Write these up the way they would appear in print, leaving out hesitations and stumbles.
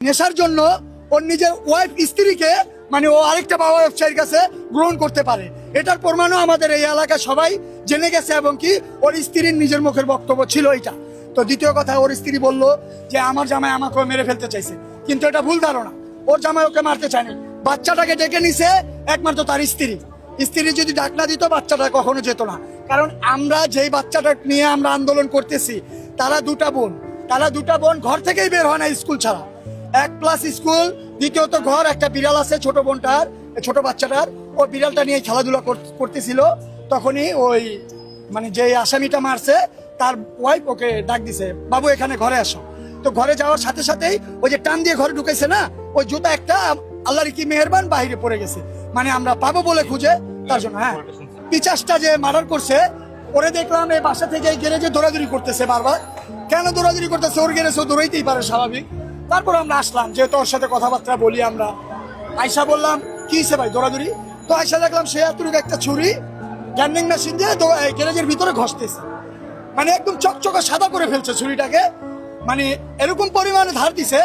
নেশার জন্য ওর নিজের ওয়াইফ স্ত্রীকে মানে ও আরেকটা বাবা ব্যবসায়ীর কাছে গ্রহণ করতে পারে। এটার প্রমাণও আমাদের এই এলাকায় সবাই জেনে গেছে এবং কি ওর স্ত্রীর নিজের মুখের বক্তব্য ছিল এটা। তো দ্বিতীয় কথা, ওর স্ত্রী বলল যে আমার জামাই আমাকে মেরে ফেলতে চাইছে, কিন্তু এটা ভুল ধারণা। ওর জামাই ওকে মারতে চায়নি, বাচ্চাটাকে ডেকে নিছে একমাত্র তার স্ত্রী যদি ডাক না দিত বাচ্চাটা কখনো যেত না। কারণ আমরা যেই বাচ্চাটা নিয়ে আমরা আন্দোলন করতেছি তারা দুটা বোন ঘর থেকেই বের হয় না স্কুল ছাড়া। 1+ স্কুল, দ্বিতীয়ত ঘর, একটা বিড়াল আছে ছোট বোনটার, ছোট বাচ্চাটার, ও বিড়ালটা নিয়ে খেলাধুলা করতেছিল। তখনই ওই মানে যে আসামিটা মারছে তার ওয়াইফ ওকে ডাক দিছে, বাবু এখানে ঘরে আসো। তো ঘরে যাওয়ার সাথে সাথেই ওই যে টান দিয়ে ঘরে ঢুকেছে না, ওই জুতা একটা আল্লাহর কি মেহেরবান বাহিরে পড়ে গেছে। মানে আমরা পাবো বলে খুঁজে তার জন্য। হ্যাঁ, 50টা যে মার্ডার করছে ওরে দেখলাম এই বাসা থেকে গ্যারেজে দৌড়াদৌড়ি করতেছে বারবার। কেন দৌড়াদৌড়ি করতেছে? ওর গ্যারেজে দৌড়াইতেই পারে, স্বাভাবিক। তারপর আমরা আসলাম, যেহেতু ওর সাথে কথাবার্তা বলি আমরা। আয়সা বললাম কি হয়েছে ভাই দৌড়াদৌড়ি? তো আয়সা দেখলাম সে এতটুকু একটা ছুরি গ্যান্ডিং মেশিন দিয়ে গ্যারেজের ভিতরে ঘষতেছে, মানে একদম চকচকে সাদা করে ফেলছে ছুরিটাকে। মানে এরকম পরিমাণে ধার দিছে,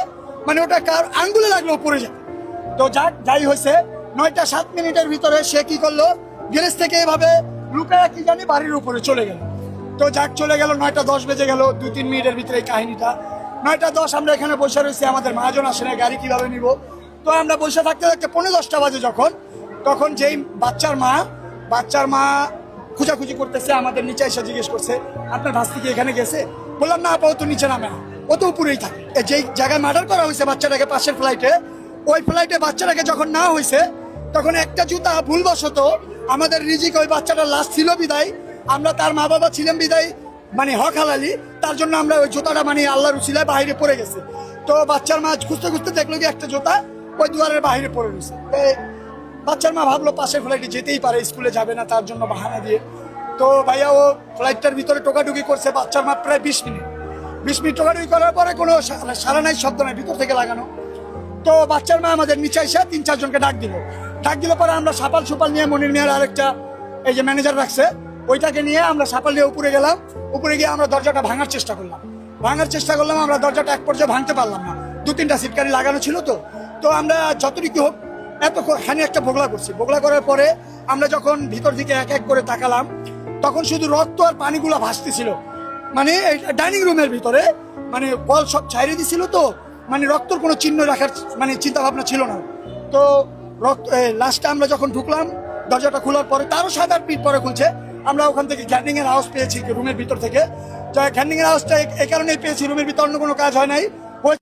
মানে ওটা কার আঙ্গুলে লাগলেও পড়ে যায়। তো যাই হয়েছে, 9টা 7 মিনিটের ভিতরে সে কি করলো, গ্যারেজ থেকে এভাবে লুকায় কি জানি বাড়ির উপরে চলে গেল। তো চলে গেল, 9টা 10 বেজে গেল। 2-3 মিনিটের ভিতরে এই কাহিনীটা। 9টা 10 আমরা এখানে বসে রয়েছি, আমাদের মহাজন আসে না, গাড়ি কিভাবে নিব। তো আমরা বসে থাকতে থাকতে 9:45 বাজে তখন যেই বাচ্চার মা খুঁজাখুঁজি করতেছে, আমাদের নিচে এসে জিজ্ঞেস করছে আপনার ভাস্তি কি এখানে গেছে? বললাম না আপা, ও তো নিচে নামে না, ও তো উপরেই থাকে। যেই জায়গায় মার্ডার করা হয়েছে বাচ্চাটাকে, পাশের ফ্লাইটে, ওই ফ্লাইটে বাচ্চাটাকে যখন না হয়েছে তখন একটা জুতা ভুলবশত আমাদের রিজিক ওই বাচ্চাটার লাশ ছিল বিদায়, আমরা তার মা বাবা ছিলেন বিদায়, মানে হক হালালি, তার জন্য আমরা ওই জুতাটা মানে আল্লাহর উসিলায় বাইরে পড়ে গেছে। তো বাচ্চার মা খুঁজতে খুঁজতে দেখলো যে একটা জুতা ওই দুয়ারের বাইরে পড়ে রয়েছে। বাচ্চার মা ভাবলো পাশের ফ্লাইটে যেতেই পারে, স্কুলে যাবে না, তার জন্য বাহানা দিয়ে। তো ভাইয়া ও ফ্লাইটটার ভিতরে টোকাটুকি করছে, বাচ্চার মা প্রায় 20 মিনিট টোকাটুকি করার পরে কোনো সারা নাই, শব্দ নাই, ভিতর থেকে লাগানো। তো বাচ্চার মা আমাদের নিচে এসে 3-4 জনকে ডাক দিল পরে আমরা সাপাল সুপাল নিয়ে, মনির মিয়ার আরেকটা এই যে ম্যানেজার রাখছে ওইটাকে নিয়ে আমরা সাপাল নিয়ে উপরে গেলাম। উপরে গিয়ে আমরা দরজাটা ভাঙার চেষ্টা করলাম। আমরা দরজাটা এক পর্যায়ে ভাঙতে পারলাম না, 2-3টা সিটকারি লাগানো ছিল। তো আমরা যতটুকু হোক এতখানি একটা বগলা করার পরে আমরা যখন ভিতর দিকে এক এক করে তাকালাম তখন শুধু রক্ত আর পানিগুলা ভাসতেছিল। মানে ডাইনিং রুমের ভিতরে মানে কল সব ছাইরে দিছিল, তো মানে রক্তর কোনো চিহ্ন রাখার মানে চিন্তা ভাবনা ছিল না। তো লাস্টে আমরা যখন ঢুকলাম দরজাটা খোলার পরে, তারও 7-8 মিনিট পরে খুলছে, আমরা ওখান থেকে গ্যান্ডিং এর আওয়াজ পেয়েছি রুমের ভিতর থেকে। গ্যান্ডিং এর আওয়াজটা এই কারণেই পেয়েছি, রুমের ভিতর অন্য কোনো কাজ হয় নাই।